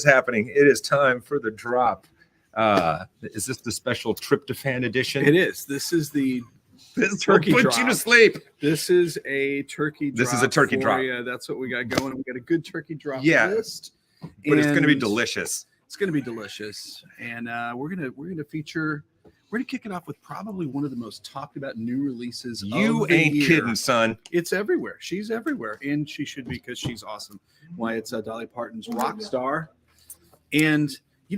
happening? It is time for the drop. Is this the special tryptophan edition? It is. This is the turkey will put drop. you to sleep. This is a turkey drop. This is a turkey drop. Yeah, that's what we got going. We got a good turkey drop list. But it's going to be delicious. It's going to be delicious, and we're gonna feature. We're gonna kick it off with probably one of the most talked about new releases. You ain't kidding, son. It's everywhere. She's everywhere, and she should be because she's awesome. Why it's Dolly Parton's Rock Star, and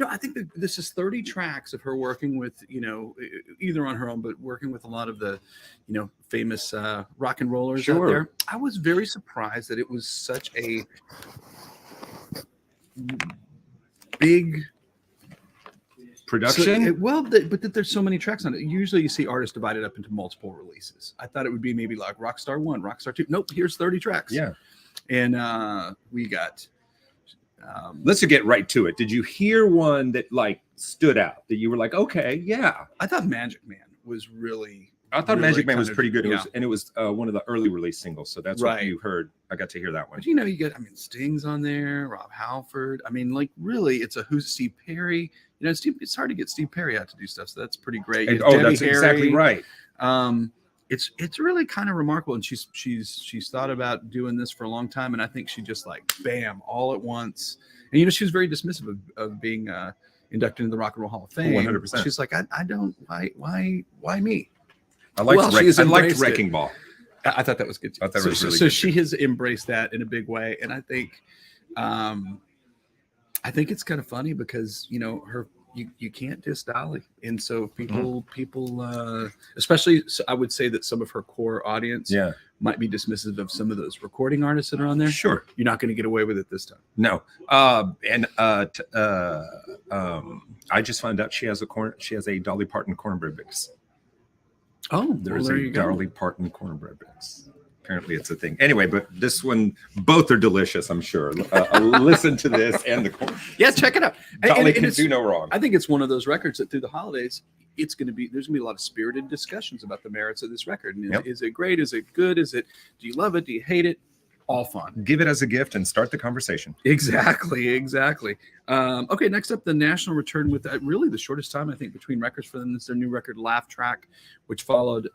I think that this is 30 tracks of her working with either on her own, but working with a lot of the famous rock and rollers out there. I was very surprised that it was such a big production. But that there's so many tracks on it. Usually you see artists divided up into multiple releases. I thought it would be maybe like Rockstar 1, Rockstar 2. Nope, here's 30 tracks. Yeah. And we got let's get right to it. Did you hear one that like stood out that you were like, okay, yeah? I thought Magic Man was really Magic Man was pretty good. It was one of the early release singles, so that's what you heard. I got to hear that one. But you get Sting's on there, Rob Halford. Really, it's a who's Steve Perry. It's hard to get Steve Perry out to do stuff, so that's pretty great. That's exactly right. It's really kind of remarkable, and she's thought about doing this for a long time, and I think she just like bam all at once. And she was very dismissive of being inducted into the Rock and Roll Hall of Fame. 100%. She's like, I don't. Why me? I liked Wrecking Ball. I thought that was good too. I thought it was really so good she too. has embraced that in a big way, and I think it's kind of funny because you can't diss Dolly, and so people especially I would say that some of her core audience might be dismissive of some of those recording artists that are on there. Sure, you're not going to get away with it this time. No, I just found out she has a Dolly Parton cornbread mix. Oh, there's a Dolly Parton cornbread mix. Apparently it's a thing. Anyway, but this one, both are delicious, I'm sure. Listen to this and the corn. Yeah, check it out. Dolly can do no wrong. I think it's one of those records that through the holidays, there's going to be a lot of spirited discussions about the merits of this record. And is it great? Is it good? Do you love it? Do you hate it? All fun. Give it as a gift and start the conversation. Exactly. Okay, next up, the National returned with really the shortest time, I think, between records for them. It's their new record, Laugh Track, which followed.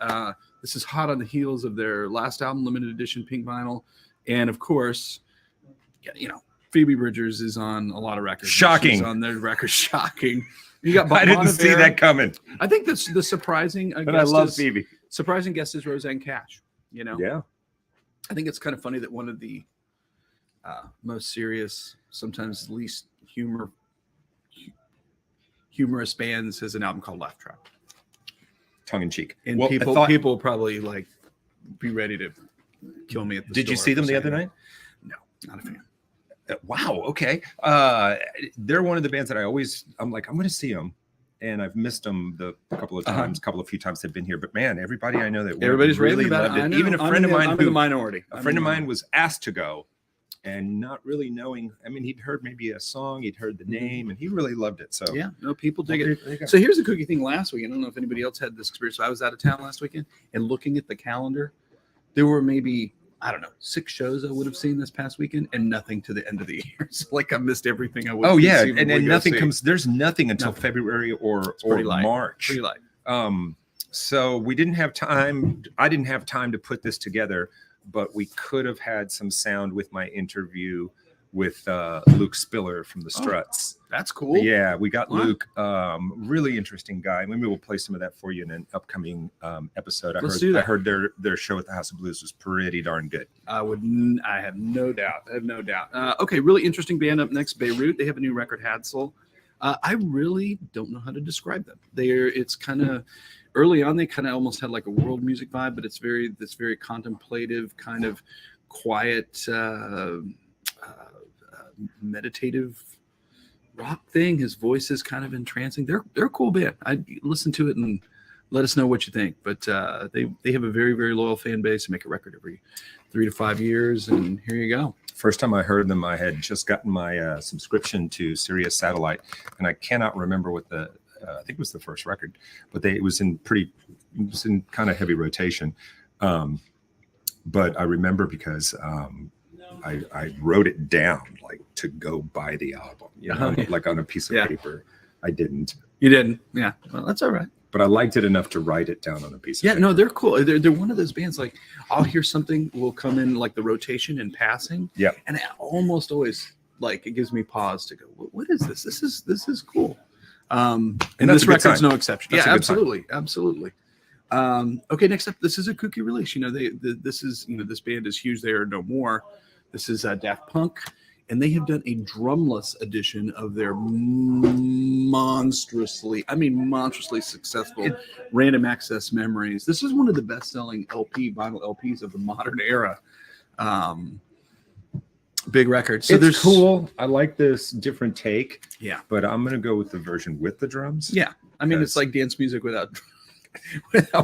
This is hot on the heels of their last album, limited edition pink vinyl. And, of course, Phoebe Bridgers is on a lot of records. Shocking. She's on their record. Shocking. You got I didn't see that coming. I think that's the surprising but I love Phoebe. Surprising guest is Roseanne Cash, Yeah. I think it's kind of funny that one of the most serious, sometimes least humorous bands has an album called Laugh Track. Tongue in cheek. And people probably like be ready to kill me at the Did you see them the other night? No, not a fan. Wow. Okay. They're one of the bands that I'm like, I'm going to see them. And I've missed them a couple of few times they've been here. But man, everybody I know that everybody's really loved it. Even a friend of mine I'm in the minority. A friend of mine was asked to go and not really knowing. I mean, he'd heard maybe a song, he'd heard the name, and he really loved it. So yeah, no, people dig it. So here's the cookie thing last week. I don't know if anybody else had this experience. So I was out of town last weekend and looking at the calendar, there were maybe 6 shows I would have seen this past weekend, and nothing to the end of the year. So like I missed everything I would. Oh yeah, and nothing comes. There's nothing until February or light. March. Pretty light. So we didn't have time. I didn't have time to put this together, but we could have had some sound with my interview with Luke Spiller from the Struts. That's cool. Yeah, we got Luke. Really interesting guy. Maybe we'll play some of that for you in an upcoming episode. I heard their show at the House of Blues was pretty darn good. I have no doubt. Okay, really interesting band up next, Beirut. They have a new record, Hadsel. I really don't know how to describe them. It's kind of early on. They kind of almost had like a world music vibe, but it's very contemplative, kind of quiet, meditative rock thing. His voice is kind of entrancing. They're a cool band. I'd listen to it and let us know what you think. But they have a very, very loyal fan base. They make a record every 3 to 5 years, and here you go. First time I heard them, I had just gotten my subscription to Sirius Satellite, and I cannot remember what I think it was the first record, but it was in kind of heavy rotation. But I remember because I wrote it down like to go buy the album, like on a piece of paper. I didn't. You didn't? Yeah. Well, that's all right. But I liked it enough to write it down on a piece of paper. Yeah, no, they're cool. They're one of those bands, like I'll hear something will come in like the rotation in passing. Yeah. And it almost always like it gives me pause to go, what is this? This is cool. And this record's no exception. Yeah, absolutely. Absolutely. Okay, next up, this is a kooky release. This band is huge. They are no more. This is Daft Punk. And they have done a drumless edition of their monstrously successful Random Access Memories. This is one of the best-selling vinyl LPs of the modern era. Big record. So it's cool. I like this different take. Yeah. But I'm going to go with the version with the drums. Yeah. I mean, it's like dance music without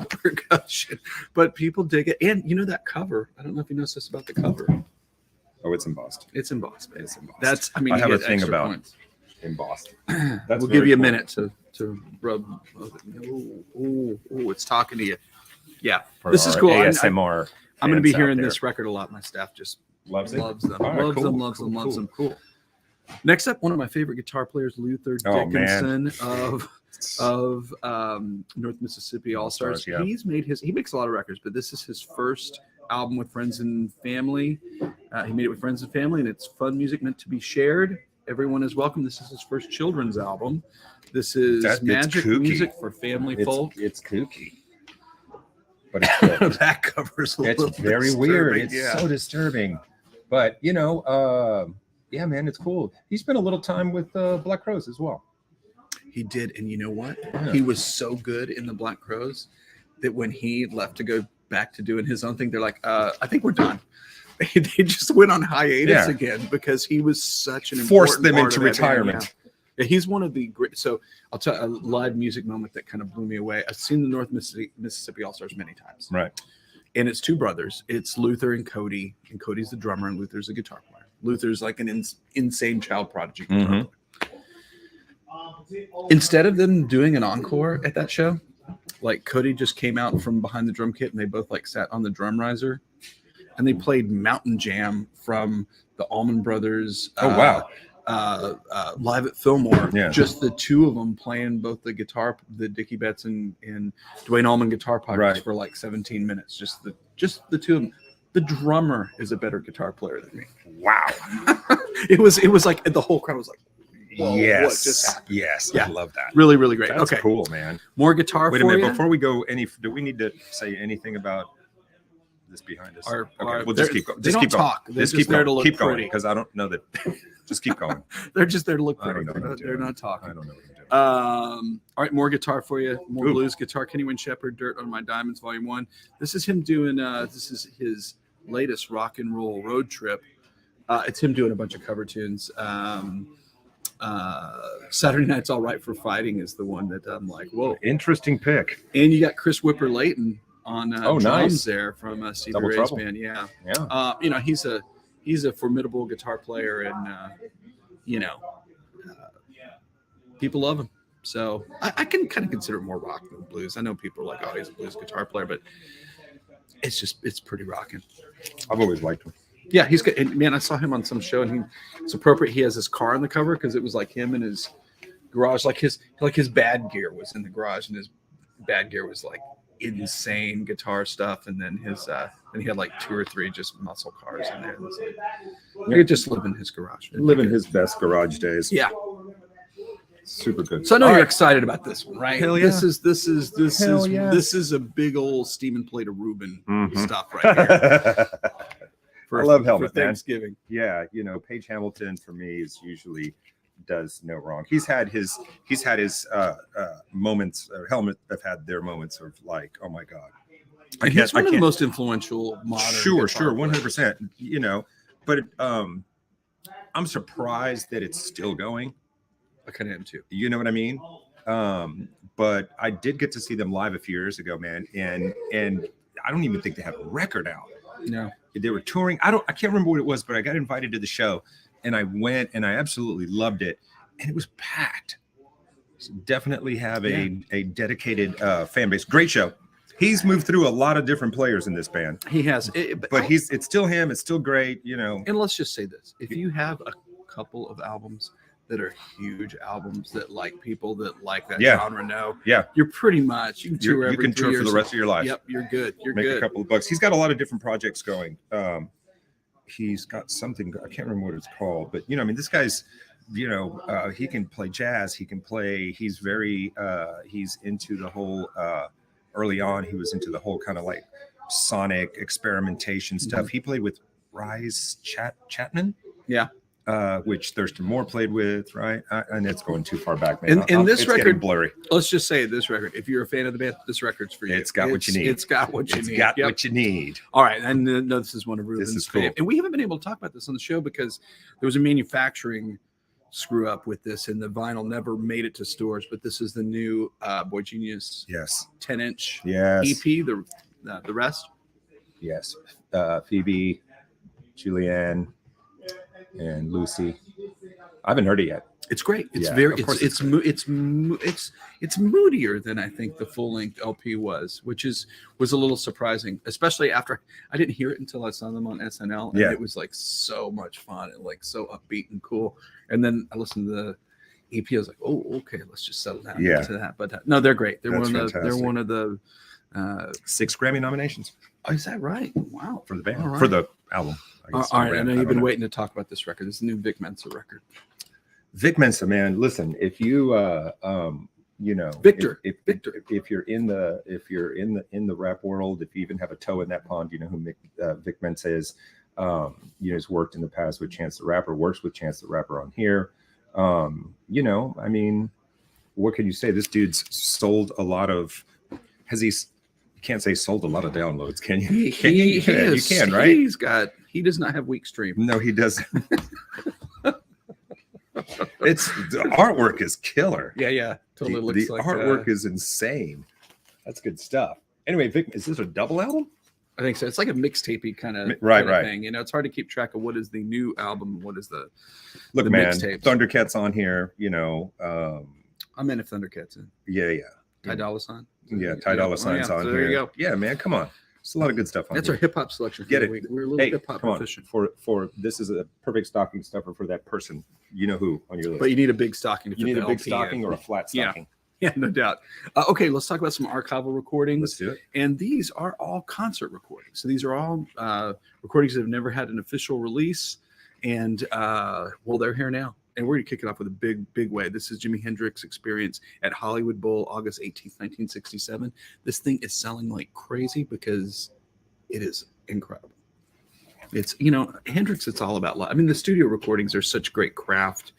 percussion. But people dig it. And that cover. I don't know if you noticed this about the cover. Oh, it's embossed. It's embossed. It's embossed. That's, I have a thing about points. Embossed. We'll give you a minute to rub. Oh, it's talking to you. Yeah, this is cool. ASMR. I'm going to be hearing this record a lot. My staff just loves them. Loves them. Cool. Next up, one of my favorite guitar players, Luther Dickinson of North Mississippi All Stars. Yeah. He makes a lot of records, but this is his first album with Friends and Family. He made it with Friends and Family, and it's fun music meant to be shared. Everyone is welcome. This is his first children's album. This is magic music for family folk. It's kooky. But it's that covers a little very disturbing. Weird. It's so disturbing. But, yeah, man, it's cool. He spent a little time with Black Crowes as well. He did. And you know what? Yeah. He was so good in the Black Crowes that when he left to go back to doing his own thing, they're like, I think we're done. They just went on hiatus again because he was such an forced them into retirement. Yeah, he's one of the great. So I'll tell you a live music moment that kind of blew me away. I've seen the North Mississippi All Stars many times. Right. And it's two brothers. It's Luther and Cody. And Cody's the drummer and Luther's the guitar player. Luther's like an insane child prodigy guitar player. Instead of them doing an encore at that show, like Cody just came out from behind the drum kit and they both like sat on the drum riser and they played Mountain Jam from the Allman Brothers. Live at Fillmore. Yeah. Just the two of them playing both the guitar, the Dickie Betts and Dwayne Allman guitar pockets for like 17 minutes. Just the two of them. The drummer is a better guitar player than me. Wow. It was like the whole crowd was like, whoa, yes, what just happened? Yes, yeah. I love that. Really, really great. That's cool, man. More guitar. Wait a minute, before we go do we need to say anything about this behind us? We'll just keep going. Just keep talk. Going. Just keep there to look keep going because I don't know that. Just keep going. They're just there to look pretty. They're not talking. I don't know what I'm doing. All right, more guitar for you. More blues guitar. Kenny Wayne Shepherd, Dirt on My Diamonds, Volume 1. This is him doing. This is his latest rock and roll road trip. It's him doing a bunch of cover tunes. Saturday Night's All Right for Fighting is the one that I'm like, whoa, interesting pick. And you got Chris Whipper-Layton on drums nice. There from Stevie Ray's band. Yeah. He's a formidable guitar player, and people love him. So I can kind of consider it more rock than blues. I know people are like, oh, he's a blues guitar player, but it's pretty rocking. I've always liked him. Yeah, he's good. And man, I saw him on some show, and it's appropriate. He has his car on the cover because it was like him in his garage, like his bad gear was in the garage, and his bad gear was like insane guitar stuff, and then and he had like 2 or 3 just muscle cars in there. He could just live in his garage, living his best garage days. Yeah, super good. So I know you're excited about this one, right? Hell yeah. This is a big old steaming plate of Ruben stuff right here. I love Helmet, for Thanksgiving. Man. Yeah, Page Hamilton for me is usually does no wrong. He's had his moments. Helmet have had their moments of like, oh my god. And he's one of the most influential modern. Sure, 100%. But I'm surprised that it's still going. I kind of am too. You know what I mean? But I did get to see them live a few years ago, man, and I don't even think they have a record out. No. They were touring. I can't remember what it was, but I got invited to the show and I went and I absolutely loved it. And it was packed. So definitely have a dedicated fan base. Great show. he's moved through a lot of different players in this band. He has, But it's still him. It's still great, you know. And let's just say this: if you have a couple of albums that are huge albums that like people that like that genre know, you're pretty much you can tour you can tour for the rest of your life. Yep, you're good. You're Make good. a couple of bucks. He's got a lot of different projects going. He's got something, I can't remember what it's called, but you know, I mean, this guy's, you know, he can play jazz. He can play. He's very. He's into the whole. Early on, he was into the whole kind of like sonic experimentation stuff. He played with Rise Chapman. Yeah. Which Thurston Moore played with, right? And it's going too far back, man. And this record, blurry. Let's just say this record. If you're a fan of the band, this record's for you. It's got what you need. It's got what you need. It's got what you need. All right, and this is one of Ruben's. This is cool. And we haven't been able to talk about this on the show because there was a manufacturing screw up with this, and the vinyl never made it to stores. But this is the new Boy Genius 10-inch EP. The rest. Yes. Phoebe, Julianne, and Lucy. I haven't heard it yet. It's great. It's it's moodier than I think the full length LP was a little surprising, especially after I didn't hear it until I saw them on SNL, and it was like so much fun and like so upbeat and cool. And then I listened to the EP. I was like, oh, okay, let's just settle down into that. But no, they're great. They're one of the 6 Grammy nominations. Oh, is that right? Wow, for the band, for the album. All right, I know you've been waiting to talk about this record. This is the new Vic Mena record. Vic Mena, man. Listen, if you you know, Victor, if you're in the rap world, if you even have a toe in that pond, you know who Vic Mena is. You know, he's worked in the past with Chance the Rapper, works with Chance the Rapper on here. You know, I mean, what can you say? This dude's sold a lot of. You can't say sold a lot of downloads, can you? You can, right? He does not have weak stream. No, he doesn't. The artwork is killer. Yeah. Totally looks the like artwork is insane. That's good stuff. Anyway, Vic, is this a double album? I think so. It's like a mixtapey kind of thing. You know, it's hard to keep track of what is the new album and what is the mixtapes. Thundercat's on here. You know, I'm in if Thundercat's in. Yeah. Ty Dolla $ign. Yeah, Ty Dolla $ign's on so here. There you go. Yeah, man, come on. It's a lot of good stuff on That's here. our hip hop selection. Get it. We're a little hip hop proficient. For this is a perfect stocking stuffer for that person. You know who on your list. But you need a big stocking. You need a big stocking or a flat stocking. Yeah, no doubt. Okay, let's talk about some archival recordings. Let's do it. And these are all concert recordings. So these are all recordings that have never had an official release. And well, they're here now. And we're going to kick it off with a big way. This is Jimi Hendrix Experience at Hollywood Bowl, August 18th, 1967. This thing is selling like crazy because it is incredible. It's, you know, Hendrix, it's all about love. I mean, the studio recordings are such great craft.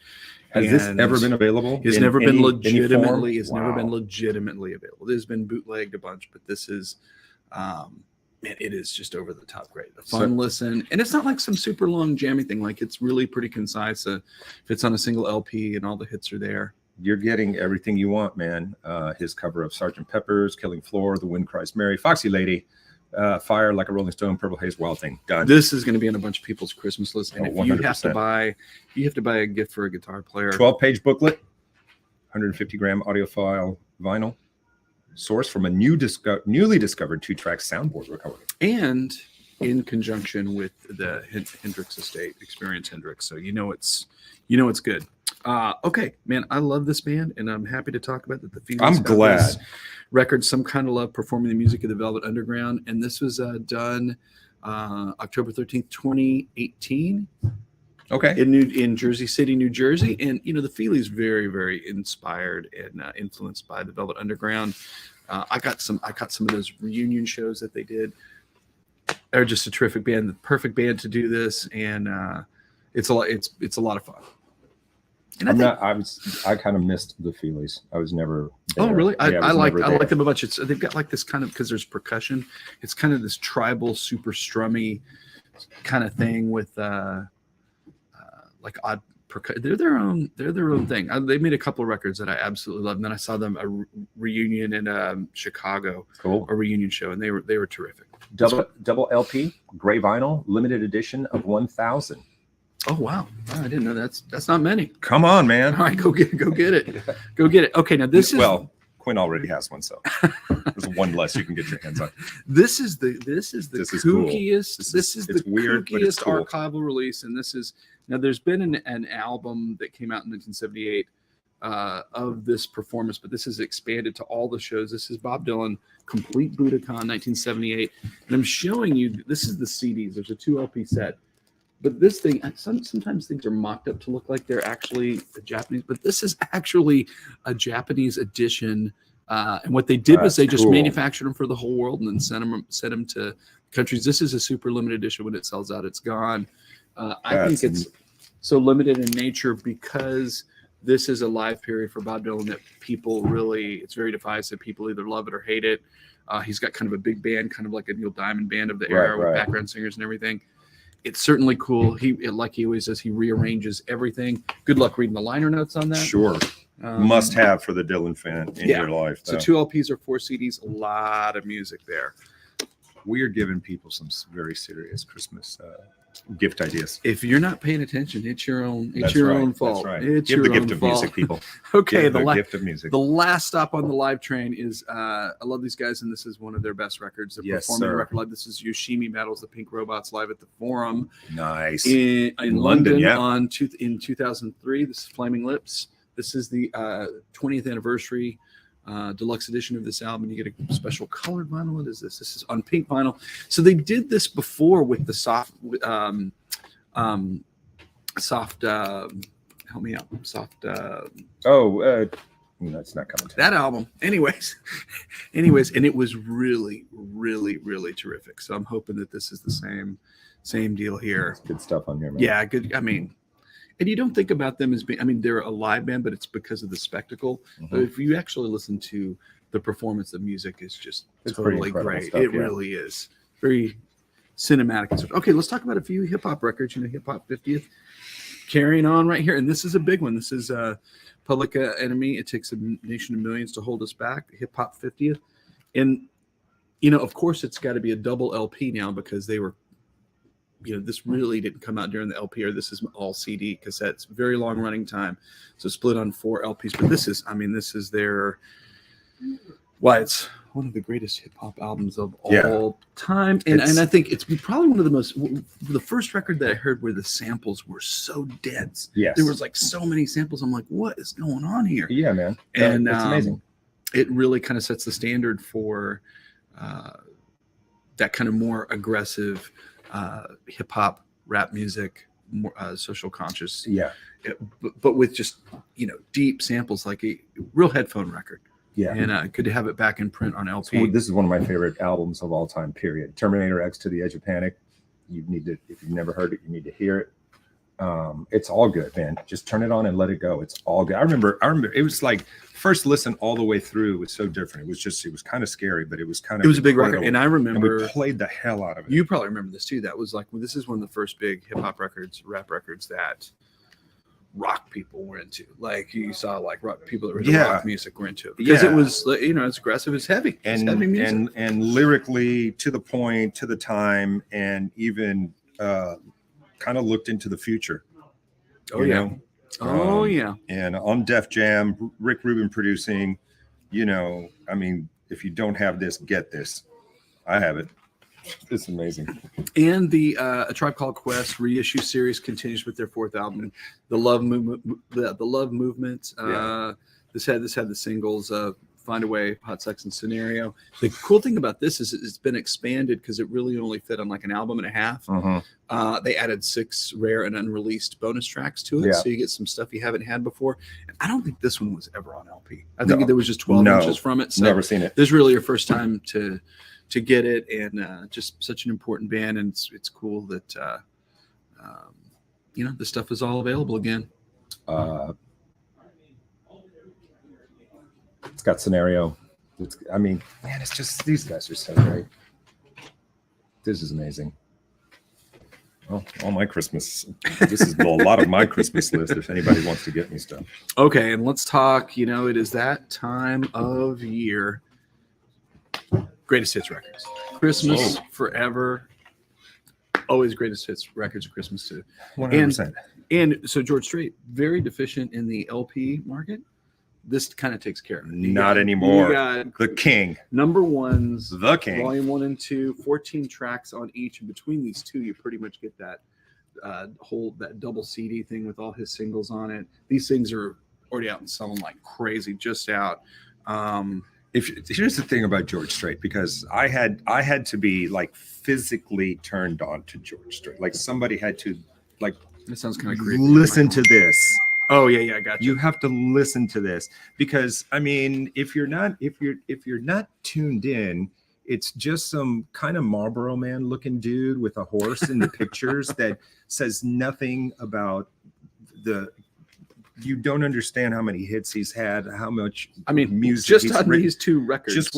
Has this ever been available? It's never been legitimately. It's never been legitimately available. It has been bootlegged a bunch, but this is, man, it is just over the top great. A fun listen, and it's not like some super long jammy thing. Like it's really pretty concise. Fits on a single LP, and all the hits are there. You're getting everything you want, man. His cover of Sgt. Pepper's, Killing Floor, The Wind Cries Mary, Foxy Lady, Fire Like a Rolling Stone, Purple Haze, Wild Thing. Done. This is going to be on a bunch of people's Christmas list. And if you have to buy a gift for a guitar player. 12-page booklet, 150 gram audiophile vinyl, source from a newly discovered 2-track soundboard recording. And in conjunction with the Hendrix estate, Experience Hendrix. So you know it's good. Okay, man, I love this band, and I'm happy to talk about that. I'm glad. Record, Some Kind of Love, performing the music of the Velvet Underground, and this was done October 13th, 2018. Okay, in Jersey City, New Jersey, and you know the Feelies very, very inspired and influenced by the Velvet Underground. I got some of those reunion shows that they did. They're just a terrific band, the perfect band to do this, and it's a lot of fun. And I kind of missed the Feelies. I was never there. Oh, really? I like them a bunch. They've got like this kind of, because there's percussion. It's kind of this tribal, super strummy kind of thing with like odd percussion. They're their own thing. They made a couple of records that I absolutely love. And then I saw them a reunion in Chicago, a reunion show, and they were terrific. Double LP, gray vinyl, limited edition of 1,000. Oh wow! I didn't know that's not many. Come on, man! All right, go get it. Go get it. Okay, now this is Quinn already has one, so there's one less you can get your hands on. This is the Cool. kookiest. This is the weird, but it's kookiest cool. archival release, and this is now. There's been an album that came out in 1978 of this performance, but this is expanded to all the shows. This is Bob Dylan, complete Budokan, 1978, and I'm showing you. This is the CDs. There's a 2 LP set. But this thing, sometimes things are mocked up to look like they're actually a Japanese, but this is actually a Japanese edition. And what they did was they just manufactured them for the whole world and then sent them to countries. This is a super limited edition. When it sells out, it's gone. I think it's so limited in nature because this is a live period for Bob Dylan that people really, it's very divisive. People either love it or hate it. He's got kind of a big band, kind of like a Neil Diamond band of the era with background singers and everything. It's certainly cool. Like he always does, he rearranges everything. Good luck reading the liner notes on that. Sure. Must have for the Dylan fan in your life. So 2 LPs or 4 CDs, a lot of music there. We are giving people some very serious Christmas gift ideas. If you're not paying attention, it's your own. It's That's your right. own fault. That's right. It's Give your the gift own of fault. music, people. Okay, Give the gift of music. The last stop on the live train is I love these guys, and this is one of their best records. They're performing a record live. This is Yoshimi Metals, the Pink Robots, live at the Forum. Nice. In London in 2003. This is Flaming Lips. This is the 20th anniversary deluxe edition of this album. You get a special colored vinyl. What is this? This is on pink vinyl. So they did this before with the soft help me out. Soft that's not coming to that album. Anyways, and it was really, really, really terrific. So I'm hoping that this is the same deal here. That's good stuff on here, man. Yeah, good. I mean, and you don't think about them as being, I mean, they're a live band, but it's because of the spectacle. But if you actually listen to the performance, the music is just totally great. Stuff, it really is. Very cinematic. Okay, let's talk about a few hip hop records. Hip hop 50th carrying on right here. And this is a big one. This is Public Enemy. It takes a nation of millions to hold us back. Hip hop 50th. And, of course, it's got to be a double LP now because they were, this really didn't come out during the LP, or this is all CD cassettes. Very long running time. So split on 4 LPs. But this is their, it's one of the greatest hip hop albums of all time. And I think it's probably one of the first record that I heard where the samples were so dense. Yes. There was like so many samples. I'm like, what is going on here? Yeah, man. And it's amazing. It really kind of sets the standard for that kind of more aggressive hip hop rap music, more social conscious. Yeah. But with just, deep samples, like a real headphone record. Yeah. And good to have it back in print on LP. So this is one of my favorite albums of all time, period. Terminator X to the Edge of Panic. You need to, if you've never heard it, you need to hear it. It's all good, man. Just turn it on and let it go. It's all good. I remember it was like first listen all the way through was so different. It was kind of scary, but it was kind of, it was a big record. And I remember, and we played the hell out of it. You probably remember this too. That was like, this is one of the first big hip hop records, rap records that rock people were into. Like you saw like rock people that were into rock music were into it because it was, it's aggressive, it's heavy, and heavy music. and lyrically to the point, to the time, and even kind of looked into the future. And on Def Jam, Rick Rubin producing, if you don't have this, get this. I have it. It's amazing. And the A Tribe Called Quest reissue series continues with their 4th album, The Love Movement. The Love Movement. This had the singles Find a Way, Hot Sex and Scenario. The cool thing about this is it's been expanded because it really only fit on like an album and a half. They added 6 rare and unreleased bonus tracks to it, so you get some stuff you haven't had before. And I don't think this one was ever on LP. I think there was just 12 inches from it. So never seen it. This is really your first time to get it, and just such an important band, and it's cool that this stuff is all available again. It's got Scenario. It's just, these guys are so great. This is amazing. Well, all my Christmas. This is a lot of my Christmas list if anybody wants to get me stuff. Okay, and let's talk, it is that time of year. Greatest hits records. Christmas forever. Always greatest hits records of Christmas too. 100%. And so George Strait, very deficient in the LP market. This kind of takes care of it. Not anymore. You got The king. number ones, The king. volume 1 and 2, 14 tracks on each. And between these two, you pretty much get that that double CD thing with all his singles on it. These things are already out and selling like crazy, just out. Here's the thing about George Strait, because I had to be like physically turned on to George Strait. Like somebody had to like That sounds kind of creepy. listen to this. Oh yeah, I got you. You have to listen to this, because I mean, if you're not tuned in, it's just some kind of Marlboro Man looking dude with a horse in the pictures that says nothing about you don't understand how many hits he's had, how much music just he's on written. these two records.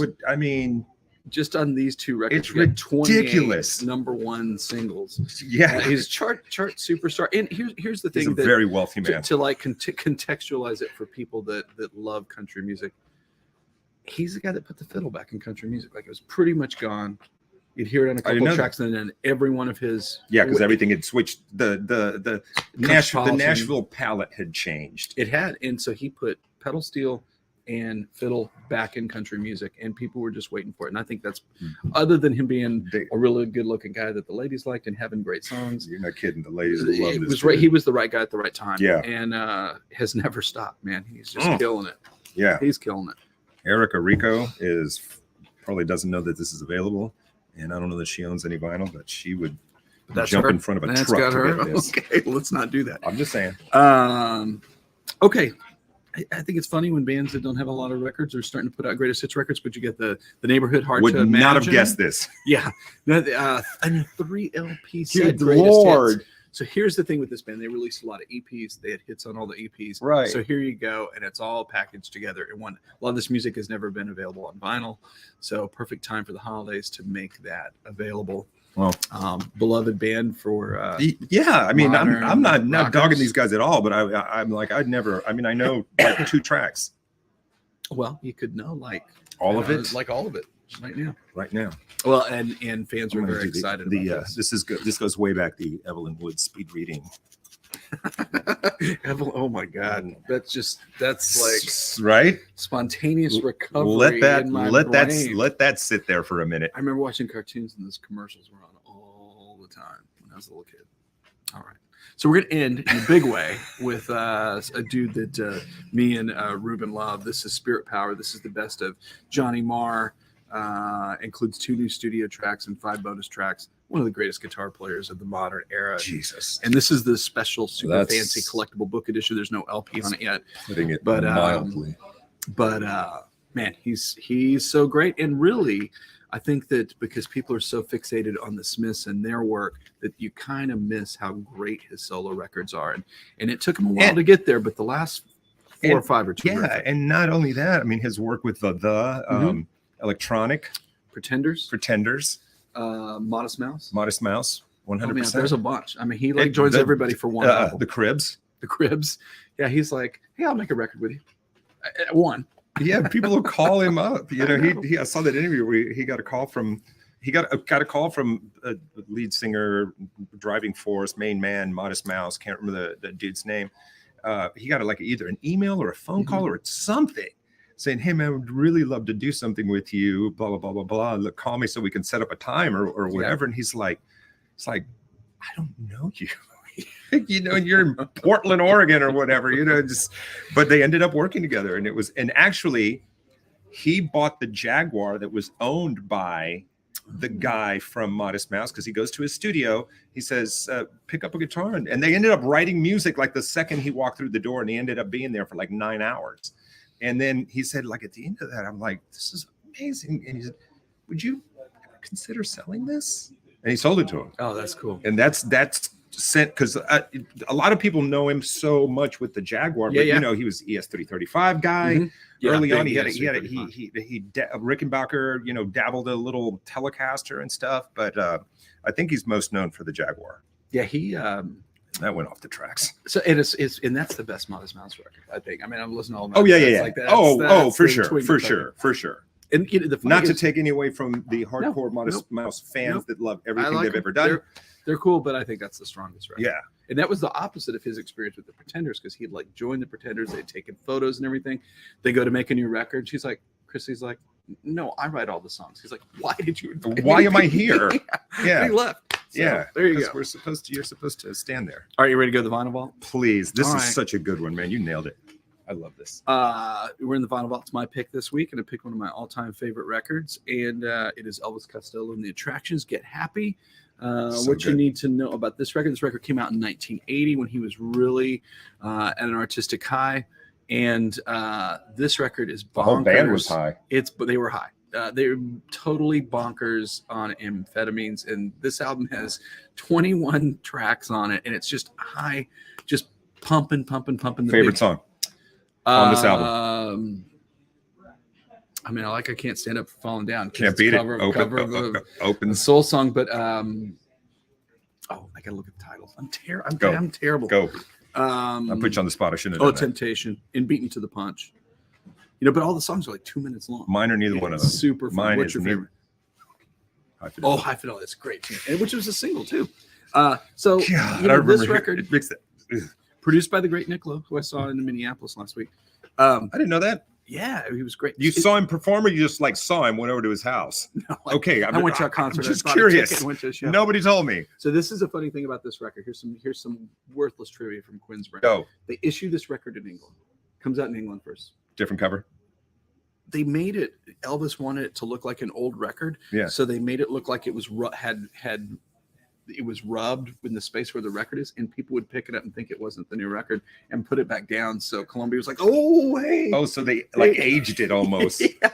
Just on these two records, it's ridiculous. 28 number one singles. Yeah, he's chart superstar. And here's the thing: he's a very wealthy man. To like contextualize it for people that love country music, he's the guy that put the fiddle back in country music. Like, it was pretty much gone. You'd hear it on a couple of tracks, and then every one of his because everything had switched. The Nashville palette had changed. It had, and so he put pedal steel and fiddle back in country music, and people were just waiting for it. And I think that's, other than him being a really good-looking guy that the ladies liked and having great songs. You're not kidding. The ladies love this. It was right. He was the right guy at the right time. Yeah, and has never stopped. Man, he's just killing it. Yeah, he's killing it. Erica Rico probably doesn't know that this is available, and I don't know that she owns any vinyl, but she would jump in front of a truck to get this. Okay, let's not do that. I'm just saying. Okay. I think it's funny when bands that don't have a lot of records are starting to put out greatest hits records, but you get the neighborhood hard would to imagine. Not have guessed this. Yeah, and a 3 LP set. Good greatest Lord. hits. So here's the thing with this band: they released a lot of EPs. They had hits on all the EPs. Right. So here you go, and it's all packaged together in one. A lot of this music has never been available on vinyl, so perfect time for the holidays to make that available. Well, beloved band for yeah. I mean, I'm not rockers. dogging these guys at all, but I'm like, I'd never. I mean, I know like 2 tracks. Well, you could know like all of it, like all of it right now. Well, and fans are very excited about this. This is good. This goes way back. The Evelyn Wood speed reading. Oh my God, that's like right. Spontaneous recovery. Let that sit there for a minute. I remember watching cartoons and those commercials were on all the time when I was a little kid. All right, so we're gonna end in a big way with a dude that me and Ruben love. This is Spirit Power. This is the best of Johnny Marr. Includes 2 new studio tracks and 5 bonus tracks. One of the greatest guitar players of the modern era. Jesus. And this is the special, super fancy collectible book edition. There's no LP on it yet. Putting it mildly. But man, he's so great. And really, I think that because people are so fixated on the Smiths and their work, that you kind of miss how great his solo records are. And it took him a while to get there, but the last 4 or 5 are terrific. Yeah, and not only that, I mean, his work with the electronic Pretenders, Modest Mouse, 100%. Oh, man, there's a bunch. I mean, he joins everybody for one album. The Cribs. Yeah, he's like, hey, I'll make a record with you. One. Yeah, people will call him up. You know, he I saw that interview where he got a call from a lead singer, Driving Force, main man, Modest Mouse. Can't remember the dude's name. He got either an email or a phone call or something, saying, hey, man, I would really love to do something with you, blah, blah, blah, blah, blah. Look, call me so we can set up a time or whatever. Yeah. And he's like, I don't know you. You know, you're in Portland, Oregon or whatever, you know, but they ended up working together. And actually, he bought the Jaguar that was owned by the guy from Modest Mouse, because he goes to his studio. He says, pick up a guitar. And they ended up writing music like the second he walked through the door, and he ended up being there for like 9 hours. And then he said, like, at the end of that, I'm like, this is amazing. And he said, would you ever consider selling this? And he sold it to him. Oh, that's cool. And that's sent, because a lot of people know him so much with the Jaguar, but you know, he was ES335 guy. Early on, he Rickenbacker, you know, dabbled a little Telecaster and stuff, but I think he's most known for the Jaguar. Yeah, he that went off the tracks. So it is, and that's the best Modest Mouse record, I think. I mean, I'm listening to all my like that. For sure. And you know, not to take any away from the hardcore Modest Mouse fans that love everything they've ever done. They're cool, but I think that's the strongest record. Yeah. And that was the opposite of his experience with the Pretenders, because he'd like joined the Pretenders, they'd taken photos and everything. They go to make a new record. She's like, Chrissy's like, no, I write all the songs. He's like, why did you? Why am I here? Yeah. He left. So, Yeah. there you go. You're supposed to stand there. All right, you ready to go to the Vinyl Vault? Please. This All is right. such a good one, man. You nailed it. I love this. We're in the Vinyl Vault. It's my pick this week, and I picked one of my all-time favorite records, and it is Elvis Costello and the Attractions. Get Happy. What you need to know about this record. This record came out in 1980 when he was really at an artistic high, and this record is bonkers. The whole band was high. But they were high. They're totally bonkers on amphetamines, and this album has 21 tracks on it, and it's just high, just pumping. The Favorite song on this album? I mean, I Can't Stand Up for Falling Down. Can't beat cover, it. Cover of the Open soul song, but I gotta look at the titles. I'm terrible. Go. I put you on the spot. I shouldn't have done that. Temptation and Beaten to the Punch. You know, but all the songs are like 2 minutes long. Mine are neither one of them. Super fun. Mine What's is your favorite? High Fidelity. High Fidelity. That's great too. And which was a single too. So God, this record Ugh. produced by the great Nick Lowe, who I saw in Minneapolis last week. I didn't know that. Yeah, he was great. You saw him perform, or you just saw him, went over to his house? No, Okay, I went to a concert. I'm just I bought a curious. ticket and went to a show. Nobody told me. So this is a funny thing about this record. Here's some worthless trivia from Quinn's brain. Go. They issue this record in England. Comes out in England first. Different cover. They made it. Elvis wanted it to look like an old record. Yeah. So they made it look like it was it was rubbed in the space where the record is, and people would pick it up and think it wasn't the new record and put it back down. So Columbia was like, "Oh, hey." Oh, so they aged it almost. Yeah.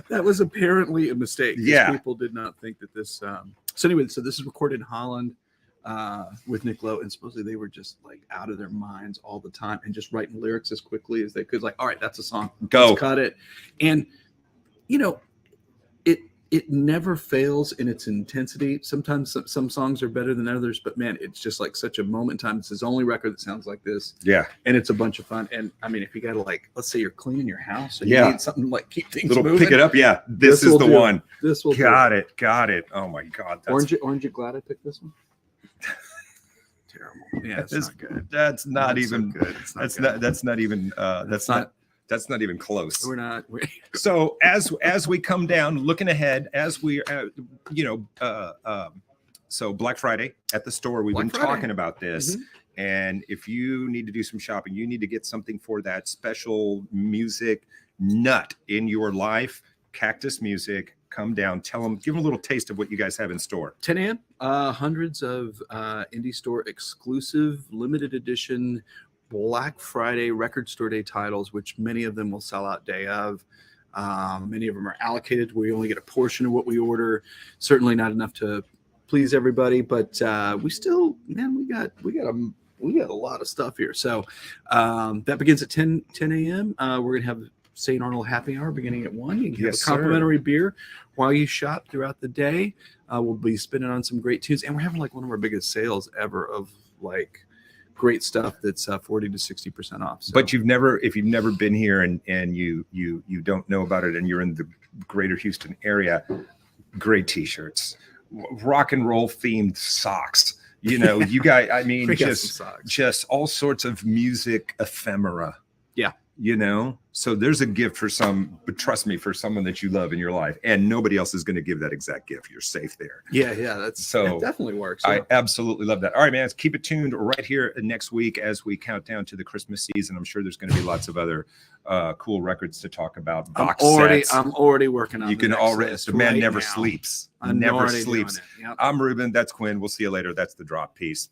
That was apparently a mistake. Yeah. People did not think that this. So anyway, so this is recorded in Holland with Nick Lowe, and supposedly they were just like out of their minds all the time and just writing lyrics as quickly as they could. Like, all right, that's a song. Go. Let's cut it. And it never fails in its intensity. Sometimes some songs are better than others, but man, it's just like such a moment in time. It's his only record that sounds like this. Yeah. And it's a bunch of fun. And I mean, if you got to let's say you're cleaning your house and Yeah. you need something to keep things moving. Pick it up. Yeah. This is will the do. one. This will Got it. Oh my God. Aren't you glad I picked this one? Terrible. Yeah, it's not good. That's not That's even so good. It's not good. That's not even close. We're not. So as we come down, looking ahead, as we, so Black Friday at the store, we've been talking about this. Mhm. And if you need to do some shopping, you need to get something for that special music nut in your life. Cactus Music, come down, tell them, give them a little taste of what you guys have in store. 10 a.m. Hundreds of indie store exclusive, limited edition Black Friday record store day titles, which many of them will sell out day of. Many of them are allocated. We only get a portion of what we order. Certainly not enough to please everybody, but we still, man, we got a lot of stuff here. So that begins at 10 a.m. We're gonna have St. Arnold Happy Hour beginning at 1. You can have a complimentary beer while you shop throughout the day. We'll be spinning on some great tunes, and we're having one of our biggest sales ever of great stuff that's 40 to 60% off. So. But if you've never been here and you don't know about it and you're in the greater Houston area, great t-shirts, rock and roll themed socks. You guys, I mean, just all sorts of music ephemera. Yeah. So there's a gift for but trust me, for someone that you love in your life, and nobody else is going to give that exact gift. You're safe there. Yeah. That definitely works. Yeah. I absolutely love that. All right, man, let's keep it tuned right here next week as we count down to the Christmas season. I'm sure there's going to be lots of other cool records to talk about. Box sets. I'm already working on. You can already. The man never sleeps. Never sleeps. Yep. I'm Ruben. That's Quinn. We'll see you later. That's The Drop. Peace.